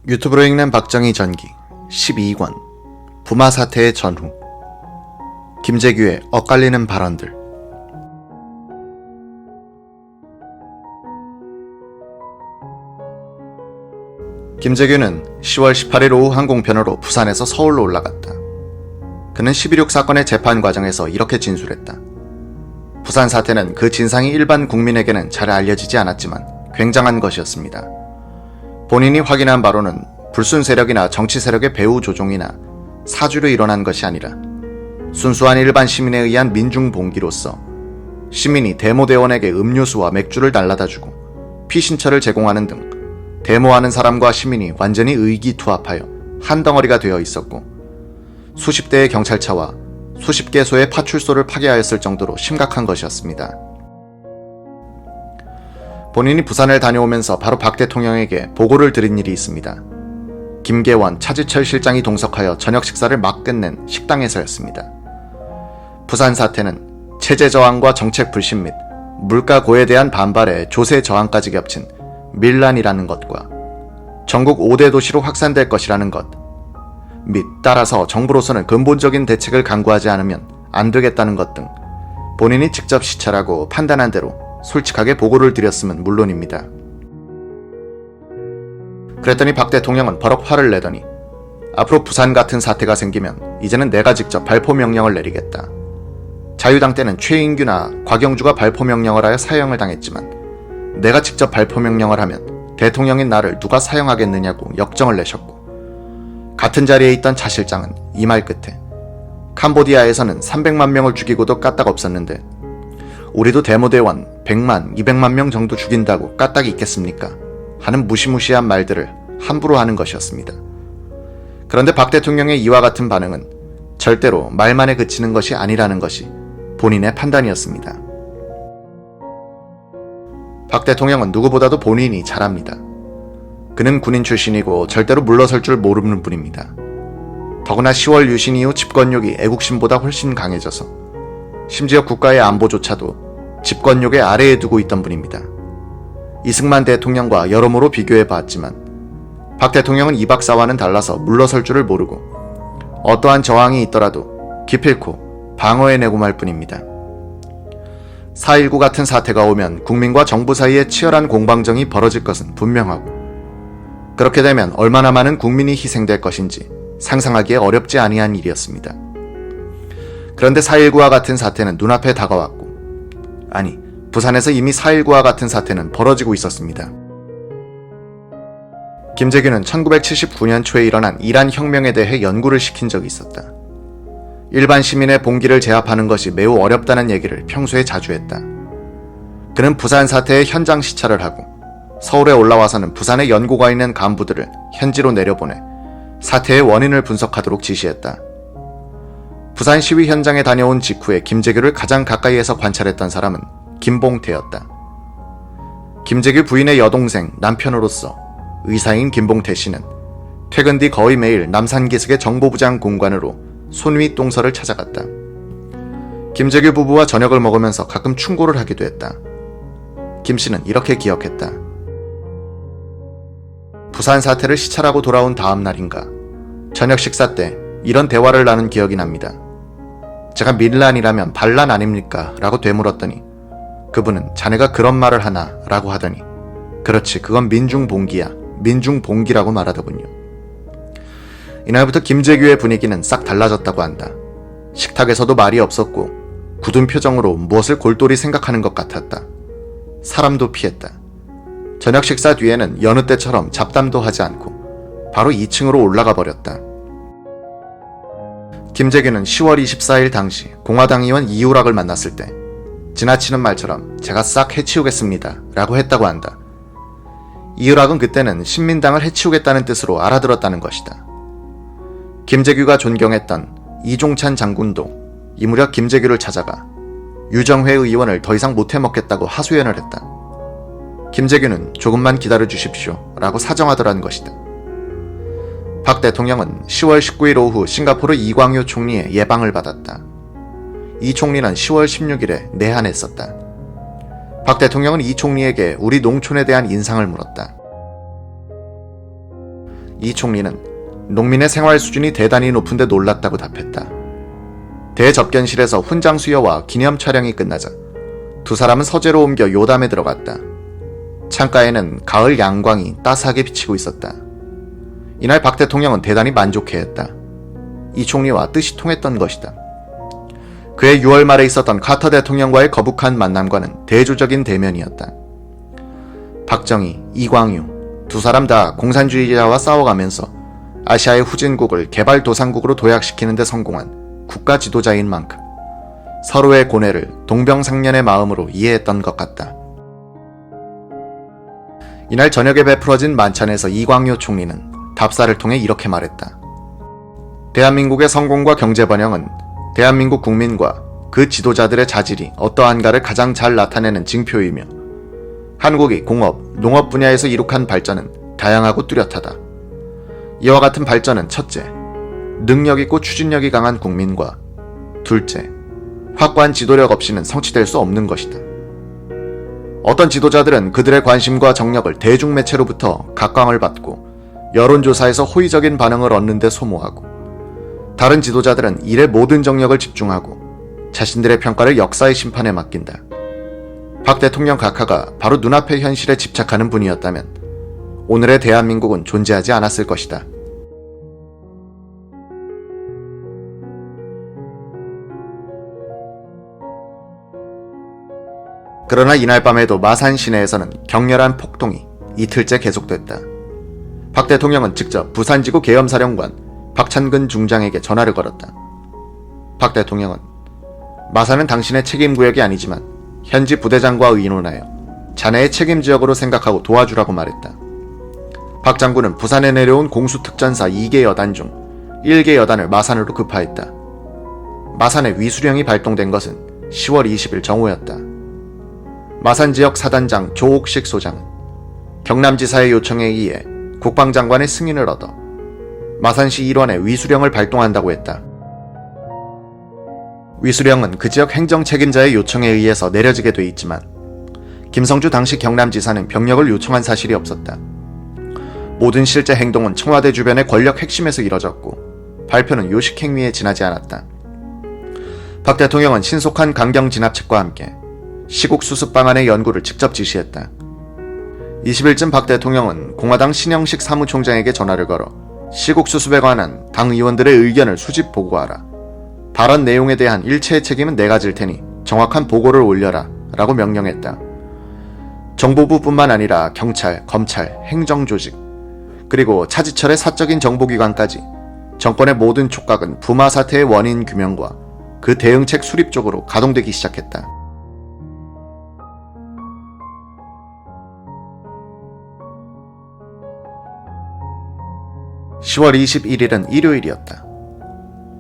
유튜브로 읽는 박정희 전기 12권 부마 사태의 전후 김재규의 엇갈리는 발언들. 김재규는 10월 18일 오후 항공편으로 부산에서 서울로 올라갔다. 그는 11.6 사건의 재판 과정에서 이렇게 진술했다. 부산 사태는 그 진상이 일반 국민에게는 잘 알려지지 않았지만 굉장한 것이었습니다. 본인이 확인한 바로는 불순 세력이나 정치 세력의 배후 조종이나 사주로 일어난 것이 아니라 순수한 일반 시민에 의한 민중 봉기로서 시민이 데모대원에게 음료수와 맥주를 날라다주고 피신처를 제공하는 등 데모하는 사람과 시민이 완전히 의기투합하여 한 덩어리가 되어 있었고 수십 대의 경찰차와 수십 개소의 파출소를 파괴하였을 정도로 심각한 것이었습니다. 본인이 부산을 다녀오면서 바로 박 대통령에게 보고를 드린 일이 있습니다. 김계원, 차지철 실장이 동석하여 저녁 식사를 막 끝낸 식당에서였습니다. 부산 사태는 체제 저항과 정책 불신 및 물가 고에 대한 반발에 조세 저항까지 겹친 밀란이라는 것과 전국 5대 도시로 확산될 것이라는 것 및 따라서 정부로서는 근본적인 대책을 강구하지 않으면 안 되겠다는 것 등 본인이 직접 시찰하고 판단한 대로 솔직하게 보고를 드렸으면 물론입니다. 그랬더니 박 대통령은 버럭 화를 내더니 앞으로 부산 같은 사태가 생기면 이제는 내가 직접 발포 명령을 내리겠다. 자유당 때는 최인규나 곽영주가 발포 명령을 하여 사형을 당했지만 내가 직접 발포 명령을 하면 대통령인 나를 누가 사형하겠느냐고 역정을 내셨고 같은 자리에 있던 차 실장은 이 말 끝에 캄보디아에서는 300만 명을 죽이고도 까딱 없었는데 우리도 데모대원 100만, 200만 명 정도 죽인다고 까딱이 있겠습니까? 하는 무시무시한 말들을 함부로 하는 것이었습니다. 그런데 박 대통령의 이와 같은 반응은 절대로 말만에 그치는 것이 아니라는 것이 본인의 판단이었습니다. 박 대통령은 누구보다도 본인이 잘 압니다. 그는 군인 출신이고 절대로 물러설 줄 모르는 분입니다. 더구나 10월 유신 이후 집권욕이 애국심보다 훨씬 강해져서 심지어 국가의 안보조차도 집권욕의 아래에 두고 있던 분입니다. 이승만 대통령과 여러모로 비교해봤지만 박 대통령은 이 박사와는 달라서 물러설 줄을 모르고 어떠한 저항이 있더라도 기필코 방어해내고 말 뿐입니다. 4.19 같은 사태가 오면 국민과 정부 사이에 치열한 공방정이 벌어질 것은 분명하고 그렇게 되면 얼마나 많은 국민이 희생될 것인지 상상하기에 어렵지 아니한 일이었습니다. 그런데 4.19와 같은 사태는 눈앞에 다가왔고 아니, 부산에서 이미 4.19와 같은 사태는 벌어지고 있었습니다. 김재규는 1979년 초에 일어난 이란 혁명에 대해 연구를 시킨 적이 있었다. 일반 시민의 봉기를 제압하는 것이 매우 어렵다는 얘기를 평소에 자주 했다. 그는 부산 사태의 현장 시찰을 하고 서울에 올라와서는 부산에 연구가 있는 간부들을 현지로 내려보내 사태의 원인을 분석하도록 지시했다. 부산 시위 현장에 다녀온 직후에 김재규를 가장 가까이에서 관찰했던 사람은 김봉태였다. 김재규 부인의 여동생, 남편으로서 의사인 김봉태 씨는 퇴근 뒤 거의 매일 남산기슭의 정보부장 공관으로 손위 똥서를 찾아갔다. 김재규 부부와 저녁을 먹으면서 가끔 충고를 하기도 했다. 김 씨는 이렇게 기억했다. 부산 사태를 시찰하고 돌아온 다음 날인가 저녁 식사 때 이런 대화를 나눈 기억이 납니다. 제가 밀란이라면 반란 아닙니까? 라고 되물었더니 그분은 자네가 그런 말을 하나? 라고 하더니 그렇지, 그건 민중봉기야. 민중봉기라고 말하더군요. 이날부터 김재규의 분위기는 싹 달라졌다고 한다. 식탁에서도 말이 없었고 굳은 표정으로 무엇을 골똘히 생각하는 것 같았다. 사람도 피했다. 저녁 식사 뒤에는 여느 때처럼 잡담도 하지 않고 바로 2층으로 올라가 버렸다. 김재규는 10월 24일 당시 공화당 의원 이우락을 만났을 때 지나치는 말처럼 제가 싹 해치우겠습니다 라고 했다고 한다. 이우락은 그때는 신민당을 해치우겠다는 뜻으로 알아들었다는 것이다. 김재규가 존경했던 이종찬 장군도 이 무렵 김재규를 찾아가 유정회 의원을 더 이상 못 해먹겠다고 하소연을 했다. 김재규는 조금만 기다려 주십시오 라고 사정하더라는 것이다. 박 대통령은 10월 19일 오후 싱가포르 이광효 총리의 예방을 받았다. 이 총리는 10월 16일에 내한했었다. 박 대통령은 이 총리에게 우리 농촌에 대한 인상을 물었다. 이 총리는 농민의 생활 수준이 대단히 높은데 놀랐다고 답했다. 대접견실에서 훈장 수여와 기념 촬영이 끝나자 두 사람은 서재로 옮겨 요담에 들어갔다. 창가에는 가을 양광이 따스하게 비치고 있었다. 이날 박 대통령은 대단히 만족해했다. 이 총리와 뜻이 통했던 것이다. 그해 6월 말에 있었던 카터 대통령과의 거북한 만남과는 대조적인 대면이었다. 박정희, 이광유 두 사람 다 공산주의자와 싸워가면서 아시아의 후진국을 개발도상국으로 도약시키는 데 성공한 국가 지도자인 만큼 서로의 고뇌를 동병상련의 마음으로 이해했던 것 같다. 이날 저녁에 베풀어진 만찬에서 이광유 총리는 답사를 통해 이렇게 말했다. 대한민국의 성공과 경제 번영은 대한민국 국민과 그 지도자들의 자질이 어떠한가를 가장 잘 나타내는 징표이며 한국이 공업, 농업 분야에서 이룩한 발전은 다양하고 뚜렷하다. 이와 같은 발전은 첫째, 능력있고 추진력이 강한 국민과 둘째, 확고한 지도력 없이는 성취될 수 없는 것이다. 어떤 지도자들은 그들의 관심과 정력을 대중매체로부터 각광을 받고 여론조사에서 호의적인 반응을 얻는 데 소모하고 다른 지도자들은 일에 모든 정력을 집중하고 자신들의 평가를 역사의 심판에 맡긴다. 박 대통령 각하가 바로 눈앞의 현실에 집착하는 분이었다면 오늘의 대한민국은 존재하지 않았을 것이다. 그러나 이날 밤에도 마산 시내에서는 격렬한 폭동이 이틀째 계속됐다. 박 대통령은 직접 부산지구 계엄사령관 박찬근 중장에게 전화를 걸었다. 박 대통령은 마산은 당신의 책임구역이 아니지만 현지 부대장과 의논하여 자네의 책임지역으로 생각하고 도와주라고 말했다. 박 장군은 부산에 내려온 공수특전사 2개 여단 중 1개 여단을 마산으로 급파했다. 마산에 위수령이 발동된 것은 10월 20일 정오였다. 마산 지역 사단장 조옥식 소장은 경남지사의 요청에 의해 국방장관의 승인을 얻어 마산시 일원에 위수령을 발동한다고 했다. 위수령은 그 지역 행정 책임자의 요청에 의해서 내려지게 돼 있지만 김성주 당시 경남지사는 병력을 요청한 사실이 없었다. 모든 실제 행동은 청와대 주변의 권력 핵심에서 이뤄졌고 발표는 요식 행위에 지나지 않았다. 박 대통령은 신속한 강경 진압책과 함께 시국 수습 방안의 연구를 직접 지시했다. 20일쯤 박 대통령은 공화당 신영식 사무총장에게 전화를 걸어 시국 수습에 관한 당 의원들의 의견을 수집 보고하라. 발언 내용에 대한 일체의 책임은 내가 질 테니 정확한 보고를 올려라 라고 명령했다. 정보부뿐만 아니라 경찰, 검찰, 행정조직 그리고 차지철의 사적인 정보기관까지 정권의 모든 촉각은 부마 사태의 원인 규명과 그 대응책 수립 쪽으로 가동되기 시작했다. (10월 21일은) 일요일이었다.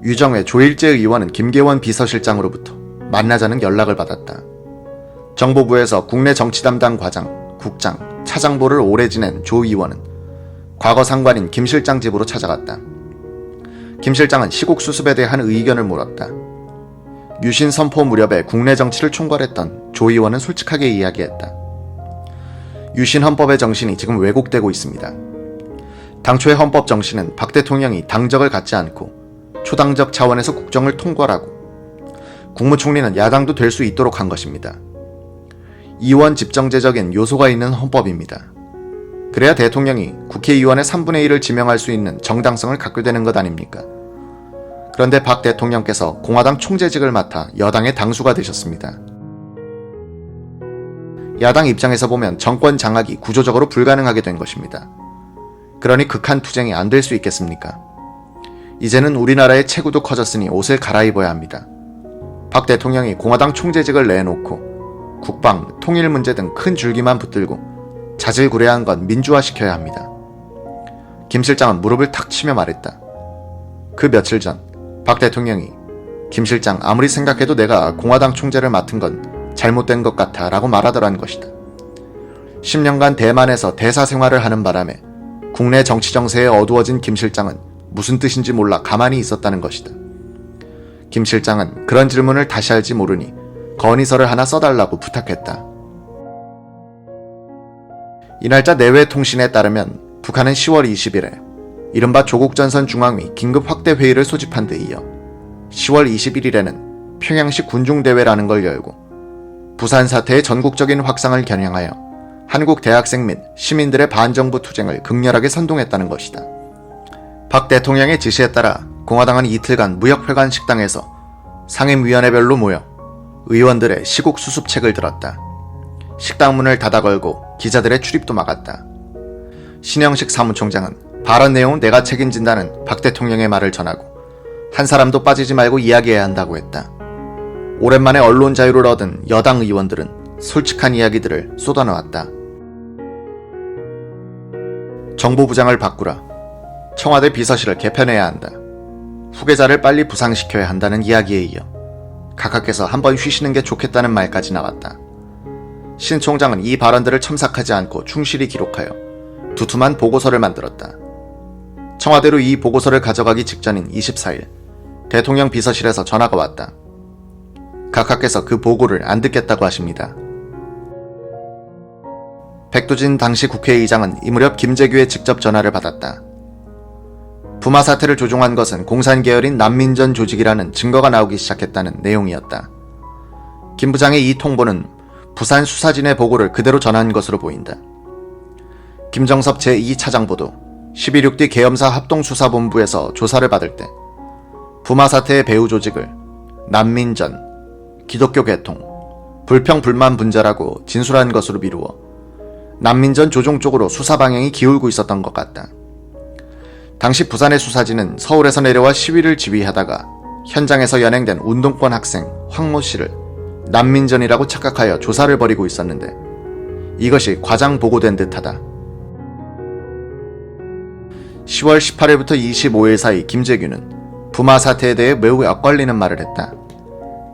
유정회 조일재 의원은 김계원 비서실장으로부터 만나자는 연락을 받았다. 정보부에서 국내 정치 담당 과장, 국장, 차장보를 오래 지낸 조 의원은 과거 상관인 김 실장 집으로 찾아갔다. 김 실장은 시국 수습에 대한 의견을 물었다. 유신 선포 무렵에 국내 정치를 총괄했던 조 의원은 솔직하게 이야기했다. 유신 헌법의 정신이 지금 왜곡되고 있습니다. 당초의 헌법 정신은 박 대통령이 당적을 갖지 않고 초당적 차원에서 국정을 통괄하고 국무총리는 야당도 될 수 있도록 한 것입니다. 이원 집정제적인 요소가 있는 헌법입니다. 그래야 대통령이 국회의원의 3분의 1을 지명할 수 있는 정당성을 갖게 되는 것 아닙니까? 그런데 박 대통령께서 공화당 총재직을 맡아 여당의 당수가 되셨습니다. 야당 입장에서 보면 정권 장악이 구조적으로 불가능하게 된 것입니다. 그러니 극한 투쟁이 안 될 수 있겠습니까? 이제는 우리나라의 체구도 커졌으니 옷을 갈아입어야 합니다. 박 대통령이 공화당 총재직을 내놓고 국방, 통일 문제 등 큰 줄기만 붙들고 자질구레한 건 민주화시켜야 합니다. 김 실장은 무릎을 탁 치며 말했다. 그 며칠 전 박 대통령이 김 실장 아무리 생각해도 내가 공화당 총재를 맡은 건 잘못된 것 같아 라고 말하더란 것이다. 10년간 대만에서 대사 생활을 하는 바람에 국내 정치 정세에 어두워진 김 실장은 무슨 뜻인지 몰라 가만히 있었다는 것이다. 김 실장은 그런 질문을 다시 할지 모르니 건의서를 하나 써달라고 부탁했다. 이 날짜 내외 통신에 따르면 북한은 10월 20일에 이른바 조국전선 중앙위 긴급 확대 회의를 소집한 데 이어 10월 21일에는 평양시 군중대회라는 걸 열고 부산 사태의 전국적인 확산을 겨냥하여 한국 대학생 및 시민들의 반정부 투쟁을 극렬하게 선동했다는 것이다. 박 대통령의 지시에 따라 공화당은 이틀간 무역회관 식당에서 상임위원회별로 모여 의원들의 시국 수습책을 들었다. 식당 문을 닫아 걸고 기자들의 출입도 막았다. 신영식 사무총장은 발언 내용은 내가 책임진다는 박 대통령의 말을 전하고 한 사람도 빠지지 말고 이야기해야 한다고 했다. 오랜만에 언론 자유를 얻은 여당 의원들은 솔직한 이야기들을 쏟아놓았다. 정보부장을 바꾸라. 청와대 비서실을 개편해야 한다. 후계자를 빨리 부상시켜야 한다는 이야기에 이어 각하께서 한번 쉬시는 게 좋겠다는 말까지 나왔다. 신 총장은 이 발언들을 첨삭하지 않고 충실히 기록하여 두툼한 보고서를 만들었다. 청와대로 이 보고서를 가져가기 직전인 24일 대통령 비서실에서 전화가 왔다. 각하께서 그 보고를 안 듣겠다고 하십니다. 백두진 당시 국회의장은 이 무렵 김재규의 직접 전화를 받았다. 부마 사태를 조종한 것은 공산계열인 난민전 조직이라는 증거가 나오기 시작했다는 내용이었다. 김 부장의 이 통보는 부산 수사진의 보고를 그대로 전한 것으로 보인다. 김정섭 제2차장보도 12.6D 계엄사 합동수사본부에서 조사를 받을 때 부마 사태의 배후 조직을 난민전, 기독교 개통, 불평불만 분자라고 진술한 것으로 미루어 난민전 조종 쪽으로 수사 방향이 기울고 있었던 것 같다. 당시 부산의 수사진은 서울에서 내려와 시위를 지휘하다가 현장에서 연행된 운동권 학생 황모 씨를 난민전이라고 착각하여 조사를 벌이고 있었는데 이것이 과장 보고된 듯하다. 10월 18일부터 25일 사이 김재규는 부마 사태에 대해 매우 엇갈리는 말을 했다.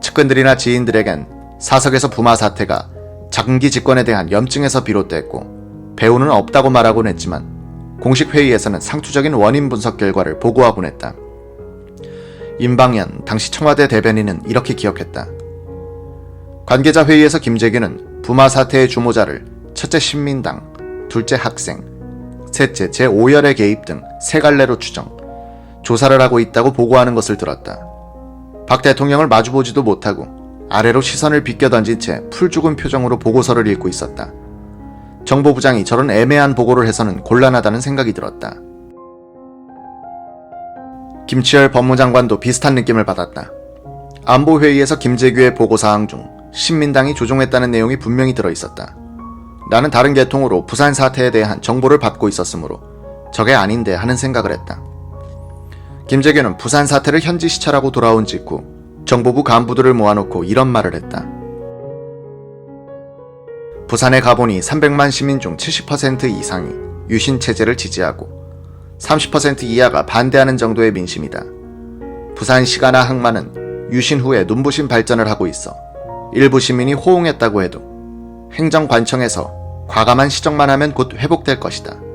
측근들이나 지인들에겐 사석에서 부마 사태가 장기 집권에 대한 염증에서 비롯됐고 배후는 없다고 말하곤 했지만 공식 회의에서는 상투적인 원인 분석 결과를 보고하곤 했다. 임방현 당시 청와대 대변인은 이렇게 기억했다. 관계자 회의에서 김재규는 부마 사태의 주모자를 첫째 신민당, 둘째 학생, 셋째 제5열의 개입 등 세 갈래로 추정, 조사를 하고 있다고 보고하는 것을 들었다. 박 대통령을 마주보지도 못하고 아래로 시선을 비껴던진 채 풀죽은 표정으로 보고서를 읽고 있었다. 정보부장이 저런 애매한 보고를 해서는 곤란하다는 생각이 들었다. 김치열 법무장관도 비슷한 느낌을 받았다. 안보회의에서 김재규의 보고사항 중 신민당이 조종했다는 내용이 분명히 들어있었다. 나는 다른 계통으로 부산 사태에 대한 정보를 받고 있었으므로 저게 아닌데 하는 생각을 했다. 김재규는 부산 사태를 현지 시찰하고 돌아온 직후 정보부 간부들을 모아놓고 이런 말을 했다. 부산에 가보니 300만 시민 중 70% 이상이 유신 체제를 지지하고 30% 이하가 반대하는 정도의 민심이다. 부산 시가나 항만은 유신 후에 눈부신 발전을 하고 있어 일부 시민이 호응했다고 해도 행정관청에서 과감한 시정만 하면 곧 회복될 것이다.